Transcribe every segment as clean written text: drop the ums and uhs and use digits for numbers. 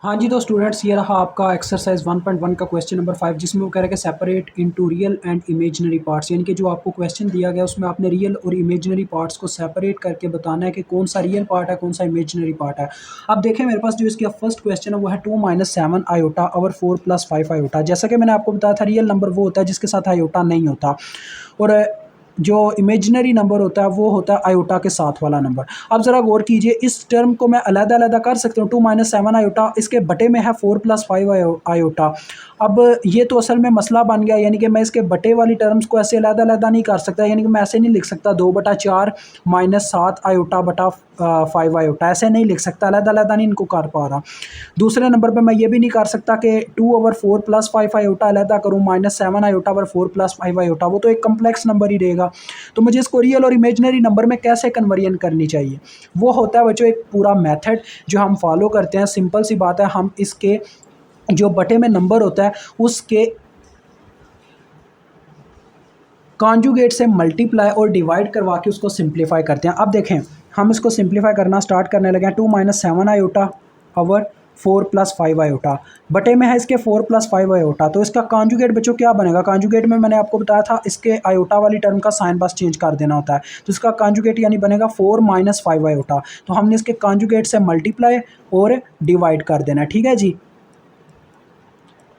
हाँ जी, तो स्टूडेंट्स ये रहा आपका एक्सरसाइज 1.1 का क्वेश्चन नंबर 5, जिसमें वो कह रहा है कि separate into real and imaginary parts, यानी कि जो आपको क्वेश्चन दिया गया उसमें आपने रियल और इमेजिनरी पार्ट्स को सेपरेट करके बताना है कि कौन सा रियल पार्ट है, कौन सा इमेजिनरी पार्ट है। अब देखें मेरे पास जो इसका फर्स्ट क्वेश्चन है वो है 2 - 7 आयोटा और 4 + 5 आयोटा। जैसा कि मैंने आपको बताया था, रियल नंबर वो होता है जिसके साथ आयोटा नहीं होता, और जो इमेजिनरी नंबर होता है वो होता है आयोटा के साथ वाला नंबर। अब ज़रा गौर कीजिए, इस टर्म को मैं अलग-अलग कर सकता हूँ। 2 - 7 आयोटा, इसके बटे में है 4 + 5 आयोटा। अब ये तो असल में मसला बन गया, यानी कि मैं इसके बटे वाली टर्म्स को ऐसे अलग-अलग नहीं कर सकता, यानी कि मैं ऐसे नहीं लिख सकता 2/4 - 7 आयोटा बटा 5 आयोटा, ऐसे नहीं लिख सकता, अलग-अलग नहीं इनको कर पा रहा। दूसरे नंबर पे मैं ये भी नहीं कर सकता कि 2/4 + 5 आयोटा अलहदा करूँ -7 आयोटा/4 + 5 आयोटा, वो तो एक कम्प्लेक्स नंबर ही रहेगा। तो मुझे इसको रियल और इमेजिनरी नंबर में कैसे कन्वर्जन करनी चाहिए, वो होता है बच्चों एक पूरा मेथड जो हम फॉलो करते हैं। सिंपल सी बात है, हम इसके जो बटे में नंबर होता है उसके कॉन्जुगेट से मल्टीप्लाई और डिवाइड करवा के उसको सिंप्लीफाई करते हैं। अब देखें, हम इसको सिंप्लीफाई करना स्टार्ट करने लगे हैं। 2 - 7 आयोटा और 4 + 5 आयोटा, बटे में है इसके 4 + 5 आयोटा। तो इसका कॉन्जुगेट बच्चों क्या बनेगा? कॉन्जुगेट में मैंने आपको बताया था इसके आयोटा वाली टर्म का साइन बस चेंज कर देना होता है, तो इसका कॉन्जुगेट यानी बनेगा 4 - 5 आयोटा। तो हमने इसके कॉन्जुगेट से मल्टीप्लाई और डिवाइड कर देना है, ठीक है जी।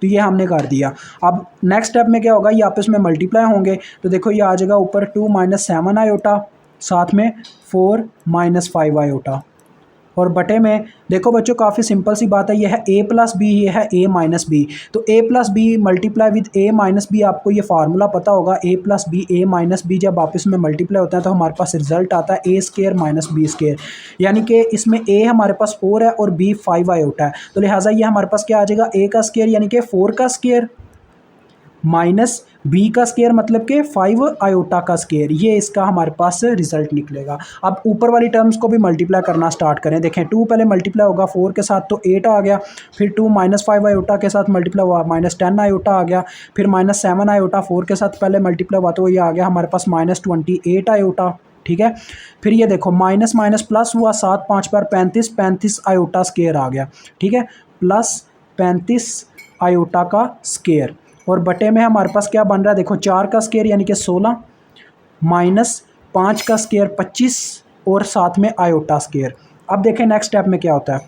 तो ये हमने कर दिया। अब नेक्स्ट स्टेप में क्या होगा, ये आपस में मल्टीप्लाई होंगे, तो देखो ये आ जाएगा ऊपर 2 - 7 आयोटा, साथ में 4 - 5 आयोटा, और बटे में देखो बच्चों काफ़ी सिंपल सी बात है, ये है a + b, ये है a - b। तो a + b multiply with a - b, आपको ये फार्मूला पता होगा, a + b a - b जब आपस में मल्टीप्लाई होता है तो हमारे पास रिजल्ट आता है a² - b², यानी कि इसमें a हमारे पास 4 है और b 5 आयोटा है, तो लिहाजा ये हमारे पास क्या आ जाएगा, a का स्क्वायर यानी कि 4 का स्क्वायर माइनस बी का स्केयर मतलब कि 5 आयोटा का स्केयर, ये इसका हमारे पास रिजल्ट निकलेगा। अब ऊपर वाली टर्म्स को भी मल्टीप्लाई करना स्टार्ट करें। देखें 2 पहले मल्टीप्लाई होगा 4 के साथ तो 8 आ गया, फिर 2 - 5 आयोटा के साथ मल्टीप्लाई हुआ -10 आयोटा आ गया, फिर -7 आयोटा 4 के साथ पहले मल्टीप्लाई हुआ तो ये आ गया हमारे पास -28 आयोटा, ठीक है। फिर ये देखो माइनस माइनस प्लस हुआ, 7 5 बार 35, 35 आयोटा स्केयर आ गया, ठीक है, प्लस 35 आयोटा का स्केयर, और बटे में हमारे पास क्या बन रहा है, देखो 4 का स्केयर यानी कि 16 माइनस 5 का स्केयर 25 और साथ में आयोटा स्केयर। अब देखें नेक्स्ट स्टेप में क्या होता है।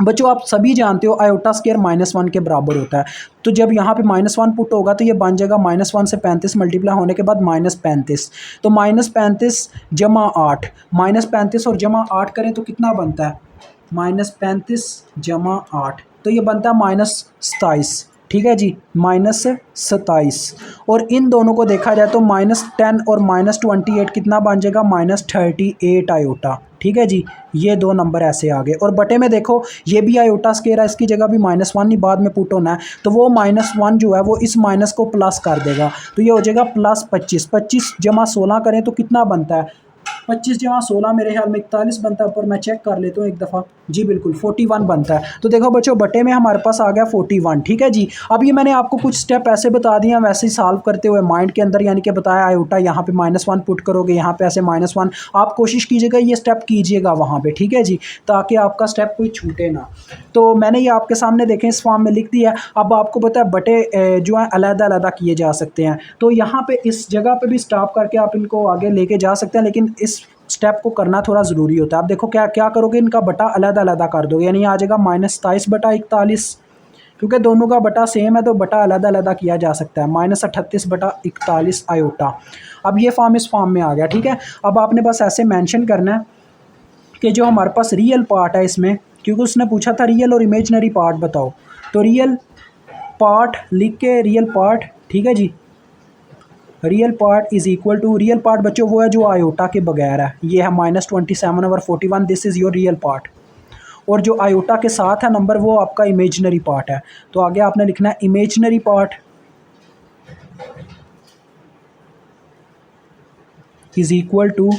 बच्चों आप सभी जानते हो आयोटा स्केयर -1 के बराबर होता है, तो जब यहाँ पे -1 पुट होगा तो ये बन जाएगा -1 से 35 मल्टीप्लाई होने के बाद -35, तो -35 जमा 8, -35 और जमा 8 करें तो कितना बनता है, -35 जमा 8, तो ये बनता है -27, ठीक है जी, -27। और इन दोनों को देखा जाए तो -10 और -28 कितना बन जाएगा, -38 आयोटा, ठीक है जी। ये दो नंबर ऐसे आ गए, और बटे में देखो ये भी आयोटा स्केयर है, इसकी जगह भी -1 ही बाद में पुट होना है, तो वो -1 जो है वो इस माइनस को प्लस कर देगा, तो ये हो जाएगा +25, 25 जमा 16 करें तो कितना बनता है, 25 जमा 16 मेरे ख्याल में 41 बनता है, पर मैं चेक कर लेता हूँ एक दफ़ा, जी बिल्कुल 41 बनता है। तो देखो बच्चों बटे में हमारे पास आ गया 41, ठीक है जी। अब ये मैंने आपको कुछ स्टेप ऐसे बता दिए वैसे ही सॉल्व करते हुए माइंड के अंदर, यानी कि बताया आयोटा यहाँ पे -1 पुट करोगे, यहाँ पे ऐसे -1, आप कोशिश कीजिएगा ये स्टेप कीजिएगा वहाँ पे, ठीक है जी, ताकि आपका स्टेप कोई छूटे ना। तो मैंने ये आपके सामने देखें इस फॉर्म में लिख दिया है। अब आपको पता है बटे जो है अलग-अलग किए जा सकते हैं, तो यहाँ पे इस जगह पे भी स्टॉप करके आप इनको आगे लेके जा सकते हैं, लेकिन इस स्टेप को करना थोड़ा ज़रूरी होता है। आप देखो क्या क्या करोगे, इनका बटा अलग-अलग कर दोगे, यानी आ जाएगा -27/41, क्योंकि दोनों का बटा सेम है तो बटा अलग-अलग किया जा सकता है, -38/41 आयोटा। अब ये फॉर्म इस फॉर्म में आ गया, ठीक है। अब आपने बस ऐसे मेंशन करना है कि जो हमारे पास रियल पार्ट है इसमें, क्योंकि उसने पूछा था रियल और इमेजिनरी पार्ट बताओ, तो रियल पार्ट लिख के रियल पार्ट, ठीक है जी, real part is equal to, real part बच्चों वो है जो आयोटा के बगैर है, ये है -27/41, this is your real part, और जो आयोटा के साथ है नंबर वो आपका इमेजिनरी पार्ट है। तो आगे आपने लिखना है imaginary part is equal to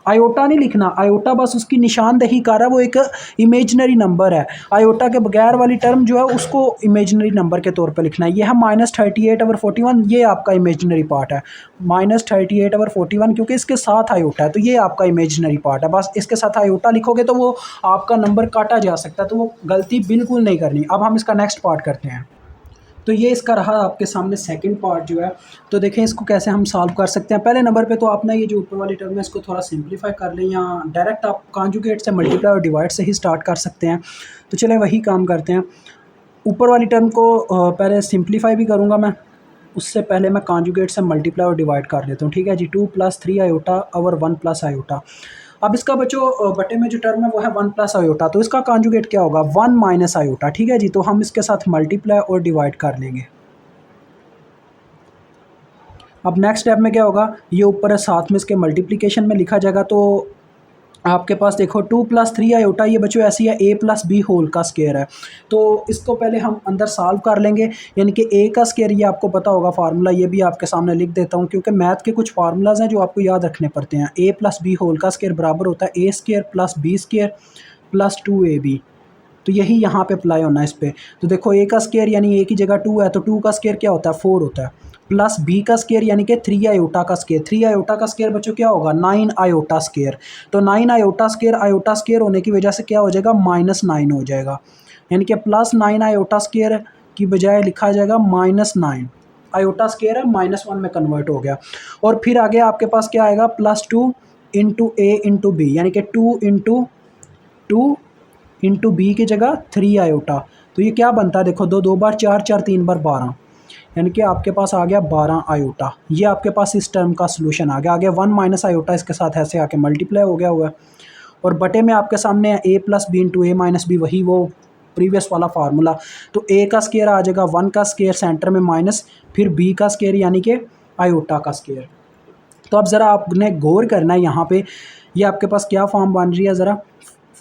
iota नहीं लिखना, आयोटा बस उसकी निशानदेही कर रहा है, वो एक इमेजनरी नंबर है। आयोटा के बगैर वाली टर्म जो है उसको इमेजनरी नंबर के तौर पे लिखना है। ये है -38/41, ये आपका इमेजनरी पार्ट है। -38/41 क्योंकि इसके साथ आयोटा है तो ये आपका इमेजनरी पार्ट है। बस इसके साथ आयोटा लिखोगे तो वो आपका नंबर काटा जा सकता है, तो वो गलती बिल्कुल नहीं करनी। अब हम इसका नेक्स्ट पार्ट करते हैं। तो ये इसका रहा आपके सामने सेकंड पार्ट जो है। तो देखें इसको कैसे हम सॉल्व कर सकते हैं। पहले नंबर पे तो आपने ये जो ऊपर वाली टर्म है इसको थोड़ा सिंप्लीफाई कर लें, या डायरेक्ट आप कॉन्जुगेट से मल्टीप्लाई और डिवाइड से ही स्टार्ट कर सकते हैं। तो चलें वही काम करते हैं। ऊपर वाली टर्म को पहले सिंप्लीफाई भी करूँगा मैं, उससे पहले मैं कॉन्जुगेट से मल्टीप्लाई और डिवाइड कर लेता हूँ। ठीक है जी, 2 + 3 आयोटा और 1 + आयोटा। अब इसका बच्चों बटे में जो टर्म है वो है 1 + आयोटा, तो इसका कॉन्जुगेट क्या होगा 1 - आयोटा। ठीक है जी, तो हम इसके साथ मल्टीप्लाई और डिवाइड कर लेंगे। अब नेक्स्ट स्टेप में क्या होगा, ये ऊपर है साथ में इसके मल्टीप्लिकेशन में लिखा जाएगा। तो आपके पास देखो 2 + 3 आयोटा, ये बच्चों ऐसी है a + b होल का स्क्वायर है। तो इसको पहले हम अंदर सॉल्व कर लेंगे, यानी कि a का स्क्वायर, ये आपको पता होगा फार्मूला, ये भी आपके सामने लिख देता हूँ क्योंकि मैथ के कुछ फार्मूलाज हैं जो आपको याद रखने पड़ते हैं। a + b होल का स्क्वायर बराबर होता है a² + b² + 2ab। तो यही यहाँ पे अप्लाई होना है इस पर। तो देखो a का स्क्वायर यानी a की जगह 2 है, तो 2 का स्क्वायर क्या होता है 4 होता है, प्लस b का स्क्वायर यानी कि 3 आयोटा का स्क्वायर। 3 आयोटा का स्क्वायर बच्चों क्या होगा 9 आयोटा स्क्वायर। तो 9 आयोटा स्क्वायर होने की वजह से क्या हो जाएगा -9 हो जाएगा, यानी कि +9 आयोटा स्क्वायर की बजाय लिखा जाएगा -9। आयोटा स्क्वायर है -1 में कन्वर्ट हो गया। और फिर आगे आपके पास क्या आएगा +2 × a × b, यानी कि 2 × 2 इंटू बी की जगह 3 आयोटा। तो ये क्या बनता है देखो, 2 2 बार 4 4 3 बार 12, यानी कि आपके पास आ गया 12 आयोटा। ये आपके पास इस टर्म का सोल्यूशन आ गया। आगे 1 - आयोटा इसके साथ ऐसे आके मल्टीप्लाई हो गया हुआ है। और बटे में आपके सामने है a + b × a - b, वही वो प्रीवियस वाला फार्मूला। तो a का स्क्वायर आ जाएगा 1 का स्क्वायर सेंटर में माइनस, फिर b का स्क्वायर यानी कि आयोटा का स्क्वायर। तो अब ज़रा आपने गौर करना है यहाँ पे, ये आपके पास क्या फॉर्म बन रही है। ज़रा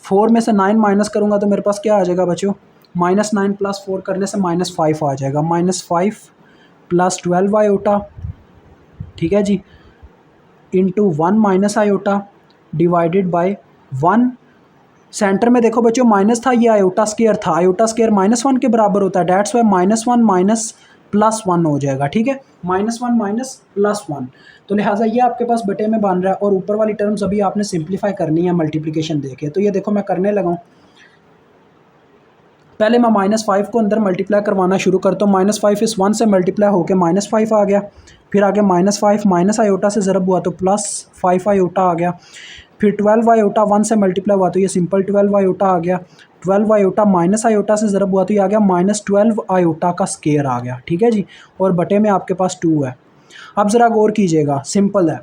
4 में से 9 माइनस करूँगा तो मेरे पास क्या आ जाएगा बच्चों, -9 + 4 करने से -5 आ जाएगा, -5 + 12 आयोटा। ठीक है जी, into 1 - iota divided by 1। Centre में देखो बच्चों माइनस था, ये आयोटा स्क्वायर था, आयोटा स्क्वायर -1 के बराबर होता है, डेट्स वाई -1 +1 हो जाएगा। ठीक है, -1 +1। तो लिहाजा ये आपके पास बटे में बन रहा है। और ऊपर वाली टर्म्स अभी आपने सिंप्लीफाई करनी है मल्टीप्लिकेशन देके। तो ये देखो मैं करने लगा हूँ। पहले मैं -5 को अंदर मल्टीप्लाई करवाना शुरू करता हूँ। -5 इस 1 से मल्टीप्लाई होकर -5 आ गया, फिर आगे -5 माइनस आयोटा से ज़रब हुआ तो +5 आयोटा आ गया, फिर 12 आयोटा 1 से मल्टीप्लाई हुआ तो ये सिंपल 12 आयोटा आ गया, 12 आयोटा माइनस आयोटा से ज़रब हुआ तो ये आ गया -12 आयोटा का स्क्वायर आ गया। ठीक है जी, और बटे में आपके पास 2 है। अब ज़रा गौर कीजिएगा, सिंपल है,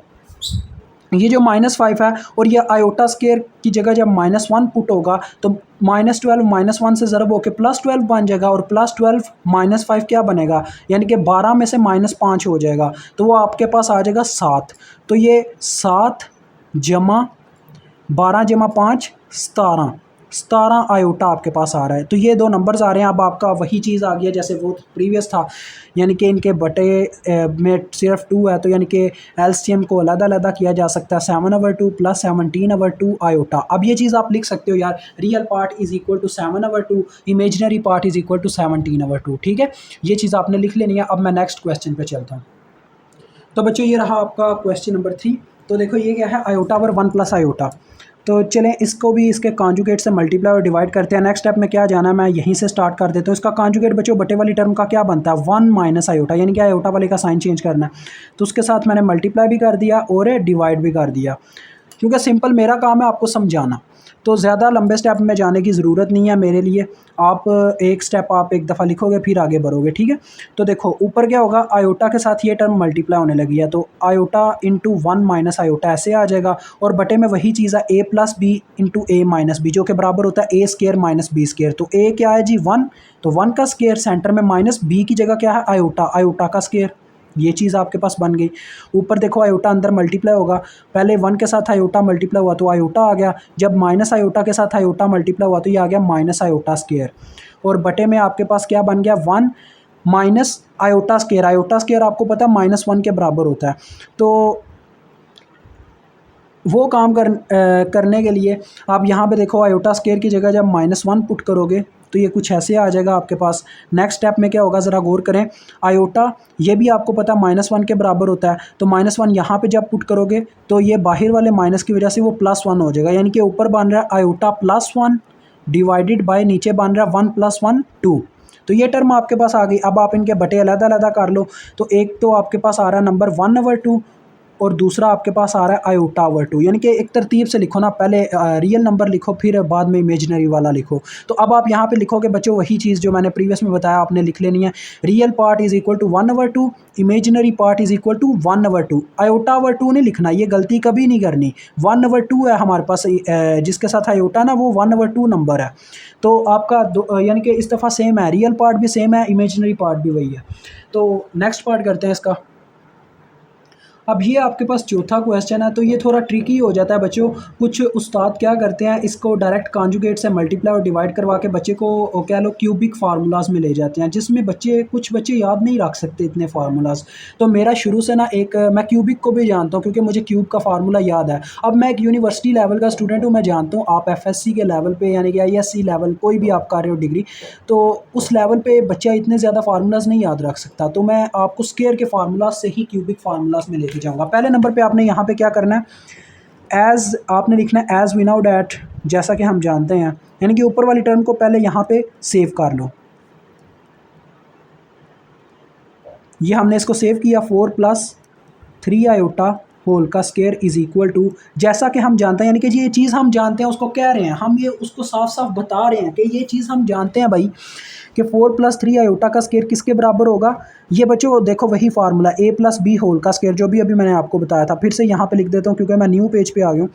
ये जो -5 है और ये आयोटा स्क्वायर की जगह जब -1 पुट होगा तो -12 -1 से ज़रब होकर +12 बन जाएगा, और +12 -5 क्या बनेगा, यानी कि 12 में से -5 हो जाएगा, तो वो आपके पास आ जाएगा 7। तो ये 7 जमा 12 जमा 5 17 आयोटा आपके पास आ रहा है। तो ये दो नंबर्स आ रहे हैं। अब आपका वही चीज़ आ गया जैसे वो प्रीवियस था, यानी कि इनके बटे में सिर्फ 2 है, तो यानी कि एलसीएम को अलग-अलग किया जा सकता है, 7/2 + 17/2 आयोटा। अब ये चीज़ आप लिख सकते हो यार, real part is equal to 7/2, imaginary part is equal to 17/2। ठीक है, ये चीज़ आपने लिख लेनी है। अब मैं नेक्स्ट क्वेश्चन पे चलता हूँ। तो बच्चों ये रहा आपका क्वेश्चन नंबर 3। तो देखो ये क्या है, आयोटा और 1 + आयोटा। तो चलें इसको भी इसके कॉन्जुगेट से मल्टीप्लाई और डिवाइड करते हैं। नेक्स्ट स्टेप में क्या जाना है, मैं यहीं से स्टार्ट कर देता हूँ। इसका कॉन्जुगेट बच्चों बटे वाली टर्म का क्या बनता है 1 - आयोटा, यानी कि आयोटा वाले का साइन चेंज करना है। तो उसके साथ मैंने मल्टीप्लाई भी कर दिया और डिवाइड भी कर दिया, क्योंकि सिंपल मेरा काम है आपको समझाना, तो ज़्यादा लंबे स्टेप में जाने की ज़रूरत नहीं है मेरे लिए। आप एक स्टेप आप एक दफ़ा लिखोगे फिर आगे बढ़ोगे। ठीक है, तो देखो ऊपर क्या होगा, आयोटा के साथ ये टर्म मल्टीप्लाई होने लगी है, तो आयोटा इंटू 1 - आयोटा ऐसे आ जाएगा, और बटे में वही चीज़ है a + b into a - b, जो कि बराबर होता है a² - b²। तो a क्या है जी 1, तो 1 का स्क्वायर सेंटर में माइनस b की जगह क्या है आयोटा, आयोटा का स्क्वायर। ये चीज़ आपके पास बन गई। ऊपर देखो आयोटा अंदर मल्टीप्लाई होगा, पहले 1 के साथ आयोटा मल्टीप्लाई हुआ तो आयोटा आ गया, जब माइनस आयोटा के साथ आयोटा मल्टीप्लाई हुआ तो ये आ गया माइनस आयोटा स्क्वायर, और बटे में आपके पास क्या बन गया 1 minus iota square. Iota square आपको पता है -1 के बराबर होता है। तो वो काम करने के लिए आप यहाँ पे देखो आयोटा स्केयर की जगह जब -1 पुट करोगे तो ये कुछ ऐसे आ जाएगा आपके पास। नेक्स्ट स्टेप में क्या होगा ज़रा गौर करें। आयोटा ये भी आपको पता है -1 के बराबर होता है, तो -1 यहाँ पे जब पुट करोगे तो ये बाहर वाले माइनस की वजह से वो +1 हो जाएगा, यानी कि ऊपर बन रहा है आयोटा +1 डिवाइडेड बाय नीचे बन रहा है 1 + 1 2। तो ये टर्म आपके पास आ गई। अब आप इनके बटे अलग-अलग कर लो, तो एक तो आपके पास आ रहा है नंबर 1/2 और दूसरा आपके पास आ रहा है आयोटा/2, यानी कि एक तरतीब से लिखो ना, पहले रियल नंबर लिखो फिर बाद में इमेजिनरी वाला लिखो। तो अब आप यहाँ पे लिखोगे बच्चों वही चीज़ जो मैंने प्रीवियस में बताया, आपने लिख लेनी है। Real part is equal to 1/2, imaginary part is equal to 1/2। Iota नहीं लिखना, ये गलती कभी नहीं करनी। 1/2 है हमारे पास, जिसके साथ आयोटा ना वो 1/2 नंबर है। तो आपका यानी कि इस दफ़ा सेम है, रियल पार्ट भी सेम है, इमेजिनरी पार्ट भी वही है। तो नेक्स्ट पार्ट करते हैं इसका। अब ये आपके पास चौथा क्वेश्चन है, तो ये थोड़ा ट्रिकी हो जाता है बच्चों। कुछ उस्ताद क्या करते हैं, इसको डायरेक्ट कॉन्जुगेट से मल्टीप्लाई और डिवाइड करवा के बच्चे को कह लो क्यूबिक फार्मूलाज में ले जाते हैं, जिसमें कुछ बच्चे याद नहीं रख सकते इतने फार्मूलाज। तो मेरा शुरू से ना मैं क्यूबिक को भी जानता हूँ क्योंकि मुझे क्यूब का फार्मूला याद है। अब मैं एक यूनिवर्सिटी लेवल का स्टूडेंट हूँ, मैं जानता हूँ आप FSC के लेवल पर यानी कि ISC लेवल कोई भी आप कर रहे हो डिग्री, तो उस लेवल पर बच्चा इतने ज़्यादा फार्मूलाज नहीं याद रख सकता। तो मैं आपको स्केयर के फार्मूलाज से ही क्यूबिक फार्मूलाज में लेके जाऊँगा। पहले नंबर पे आपने यहाँ पे क्या करना है, एज आपने लिखना है एज वी नाउ डैट, जैसा कि हम जानते हैं, यानी कि ऊपर वाली टर्म को पहले यहाँ पे सेव कर लो। ये हमने इसको सेव किया, 4 + 3 आयोटा होल का स्केयर इज इक्वल टू, जैसा कि हम जानते हैं, यानी कि ये चीज़ हम जानते हैं उसको कह रहे हैं हम, ये उसको साफ साफ बता रहे हैं कि ये चीज़ हम जानते हैं भाई कि 4 + 3 आयोटा का स्केयर किसके बराबर होगा। ये बच्चों देखो वही फार्मूला A + B होल का स्केयर जो भी अभी मैंने आपको बताया था, फिर से यहाँ पे लिख देता हूँ क्योंकि मैं न्यू पेज पे आ गया हूँ।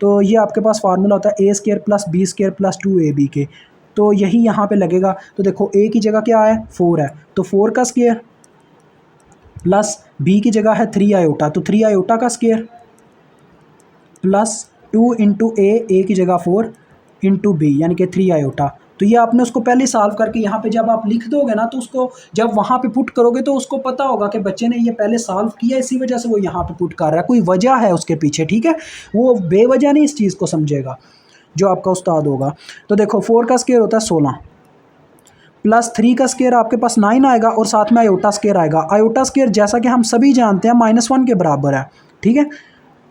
तो ये आपके पास फार्मूला होता है A² + B² + 2AB के, तो यही यहाँ पे लगेगा। तो देखो A की जगह क्या है 4 है, तो 4 का स्केयर प्लस B की जगह है 3 आयोटा, तो 3 आयोटा का स्केयर प्लस 2 × A की जगह 4 × B यानी कि 3 आयोटा। तो ये आपने उसको पहले सॉल्व करके यहाँ पे जब आप लिख दोगे ना, तो उसको जब वहाँ पे पुट करोगे तो उसको पता होगा कि बच्चे ने ये पहले सॉल्व किया, इसी वजह से वो यहाँ पे पुट कर रहा है, कोई वजह है उसके पीछे, ठीक है। वो बेवजह नहीं इस चीज़ को समझेगा जो आपका उस्ताद होगा। तो देखो 4 का स्केयर होता है 16 प्लस 3 का स्केयर आपके पास 9 आएगा और साथ में आयोटा स्केयर आएगा। आयोटा स्केयर जैसा कि हम सभी जानते हैं -1 के बराबर है, ठीक है,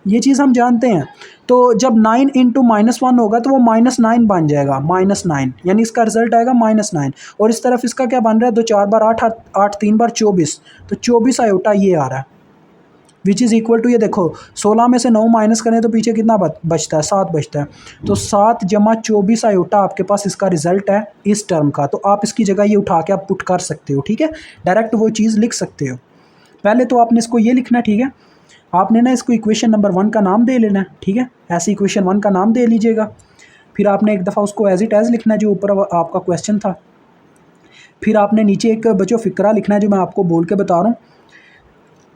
ये चीज़ हम जानते हैं। तो जब 9 × -1 होगा तो वो -9 बन जाएगा, -9 यानी इसका रिजल्ट आएगा -9। और इस तरफ इसका क्या बन रहा है, 2 4 बार 8 8 3 बार 24, तो 24 आयोटा ये आ रहा है, विच इज़ इक्वल टू, ये देखो 16 में से 9 माइनस करें तो पीछे कितना बचता है, 7 बचता है। तो 7 + 24 आयोटा आपके पास इसका रिजल्ट है इस टर्म का। तो आप इसकी जगह ये उठा के आप पुट कर सकते हो, ठीक है, डायरेक्ट वो चीज़ लिख सकते हो। पहले तो आपने इसको ये लिखना है, ठीक है, आपने ना इसको इक्वेशन नंबर 1 का नाम दे लेना है, ठीक है, ऐसे इक्वेशन 1 का नाम दे लीजिएगा। फिर आपने एक दफ़ा उसको एज इट एज लिखना है जो ऊपर आपका क्वेश्चन था। फिर आपने नीचे एक बच्चों फ़िक्रा लिखना है जो मैं आपको बोल के बता रहा हूँ,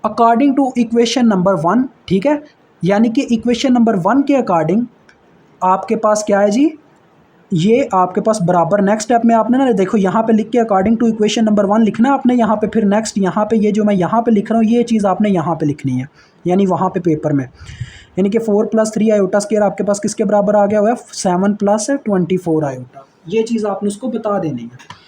अकॉर्डिंग टू इक्वेशन नंबर 1, ठीक है, यानी कि इक्वेशन नंबर 1 के अकॉर्डिंग आपके पास क्या है जी, ये आपके पास बराबर। नेक्स्ट स्टेप में आपने ना देखो यहाँ पे लिख के अकॉर्डिंग टू इक्वेशन नंबर 1 लिखना है आपने यहाँ पे, फिर नेक्स्ट यहाँ पे ये जो मैं यहाँ पे लिख रहा हूँ ये चीज़ आपने यहाँ पे लिखनी है, यानी वहाँ पे पेपर में, यानी कि 4 + 3 आयोटा स्केयर आपके पास किसके बराबर आ गया हुआ है, 7 + 24 आयोटा, ये चीज़ आपने उसको बता देनी है।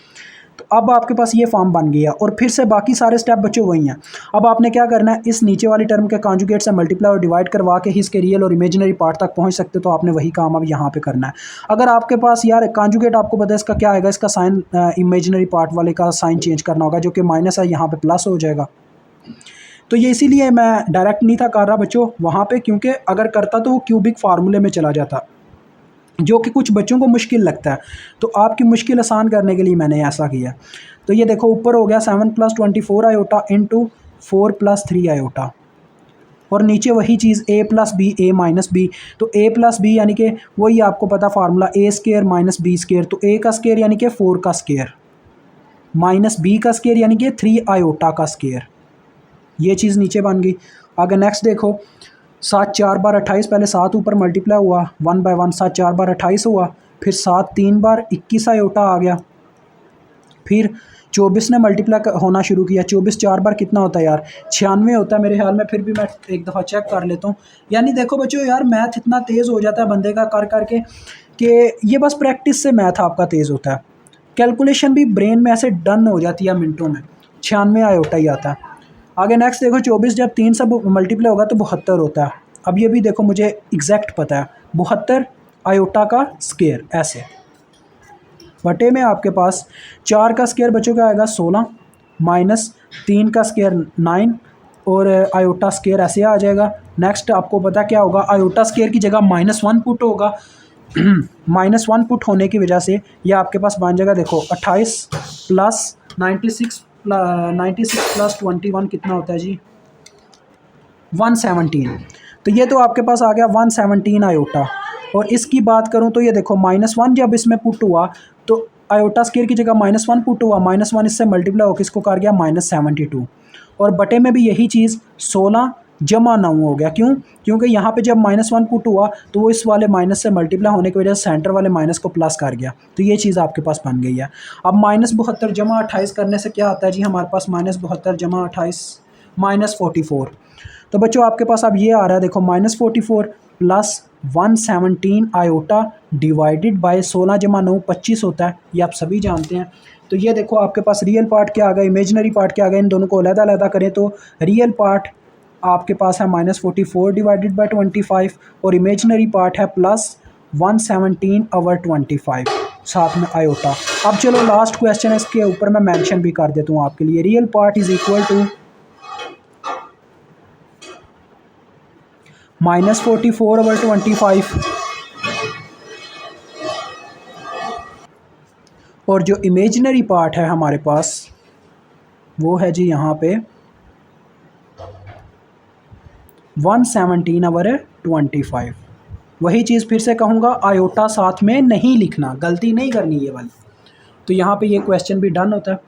तो अब आपके पास ये फॉर्म बन गया और फिर से बाकी सारे स्टेप बच्चों वही हैं। अब आपने क्या करना है, इस नीचे वाली टर्म के कॉन्जुगेट से मल्टीप्लाई और डिवाइड करवा के ही इसके रियल और इमेजिनरी पार्ट तक पहुंच सकते, तो आपने वही काम अब यहाँ पे करना है। अगर आपके पास यार कॉन्जुगेट आपको पता है इसका क्या आएगा, इसका साइन इमेजिनरी पार्ट वाले का साइन चेंज करना होगा, जो कि माइनस है यहाँ पर प्लस हो जाएगा। तो ये इसीलिए मैं डायरेक्ट नहीं था कर रहा बच्चों वहाँ पर, क्योंकि अगर करता तो वो क्यूबिक फार्मूले में चला जाता, जो कि कुछ बच्चों को मुश्किल लगता है। तो आपकी मुश्किल आसान करने के लिए मैंने ऐसा किया। तो ये देखो ऊपर हो गया 7 + 24 आयोटा × 4 + 3 आयोटा, और नीचे वही चीज़ A + B A - B। तो A + B यानी कि वही आपको पता फार्मूला A² - B²। तो A का स्केयर यानी कि 4 का स्केयर माइनस B का स्केयर यानी कि 3 आयोटा का स्केयर, ये चीज़ नीचे बन गई। आगे नेक्स्ट देखो, 7 4 बार 28, पहले 7 ऊपर मल्टीप्लाई हुआ 1/1, 7 4 बार 28 हुआ, फिर 7 3 बार 21 आयोटा आ गया, फिर 24 ने मल्टीप्लाई होना शुरू किया। 24 4 बार कितना होता है यार, 96 होता है मेरे ख्याल में। फिर भी मैं एक दफ़ा चेक कर लेता हूँ। यानी देखो बच्चों यार, मैथ इतना तेज़ हो जाता है बंदे का कर करके कि ये बस प्रैक्टिस से मैथ आपका तेज़ होता है। कैलकुलेशन भी ब्रेन में ऐसे डन हो जाती है मिनटों में। 96 आयोटा ही आता है। आगे नेक्स्ट देखो, 24 जब 3 से मल्टीप्लाई होगा तो 72 होता है। अब ये भी देखो मुझे एग्जैक्ट पता है, 72 आयोटा का स्क्वायर ऐसे बटे में आपके पास 4 का स्क्वायर बच्चों का आएगा 16 माइनस 3 का स्क्वायर 9 और आयोटा स्क्वायर ऐसे आ जाएगा। नेक्स्ट आपको पता क्या होगा, आयोटा स्क्वायर की जगह -1 पुट होगा। -1 पुट होने की वजह से यह आपके पास बन जाएगा, देखो 28 प्लस 96 प्लस 21 कितना होता है जी, 117। तो ये तो आपके पास आ गया 117 आयोटा। और इसकी बात करूं तो ये देखो -1 जब इसमें पुट हुआ तो आयोटा स्क्वायर की जगह -1 पुट हुआ, -1 इससे मल्टीप्लाई होकर इसको कर गया -72। और बटे में भी यही चीज़ 16 जमा 9 हो गया। क्यों? क्योंकि यहाँ पे जब -1 पुट हुआ तो वो इस वाले माइनस से मल्टीप्लाई होने की वजह से सेंटर वाले माइनस को प्लस कर गया। तो ये चीज़ आपके पास बन गई है। अब -72 जमा 28 करने से क्या आता है जी हमारे पास, -72 जमा 28 -44। तो बच्चों आपके पास अब ये आ रहा है, देखो -44 प्लस 117 आयोटा डिवाइडेड बाय 16 जमा 9 25 होता है। ये आप सभी जानते हैं। तो ये देखो आपके पास रियल पार्ट क्या आ गया, इमेजिनरी पार्ट क्या आ गया। इन दोनों को अलग-अलग करें तो रियल पार्ट आपके पास है -44 डिवाइडेड बाय 25 और इमेजिनरी पार्ट है प्लस 117/25 साथ में आयोटा। अब चलो लास्ट क्वेश्चन है, इसके ऊपर मैं मेंशन भी कर देता हूँ आपके लिए। Real part is equal to -44/25 और जो इमेजिनरी पार्ट है हमारे पास वो है जी यहाँ पे 117/25। वही चीज़ फिर से कहूँगा, आयोटा साथ में नहीं लिखना, गलती नहीं करनी ये वाली। तो यहाँ पे ये क्वेश्चन भी डन होता है।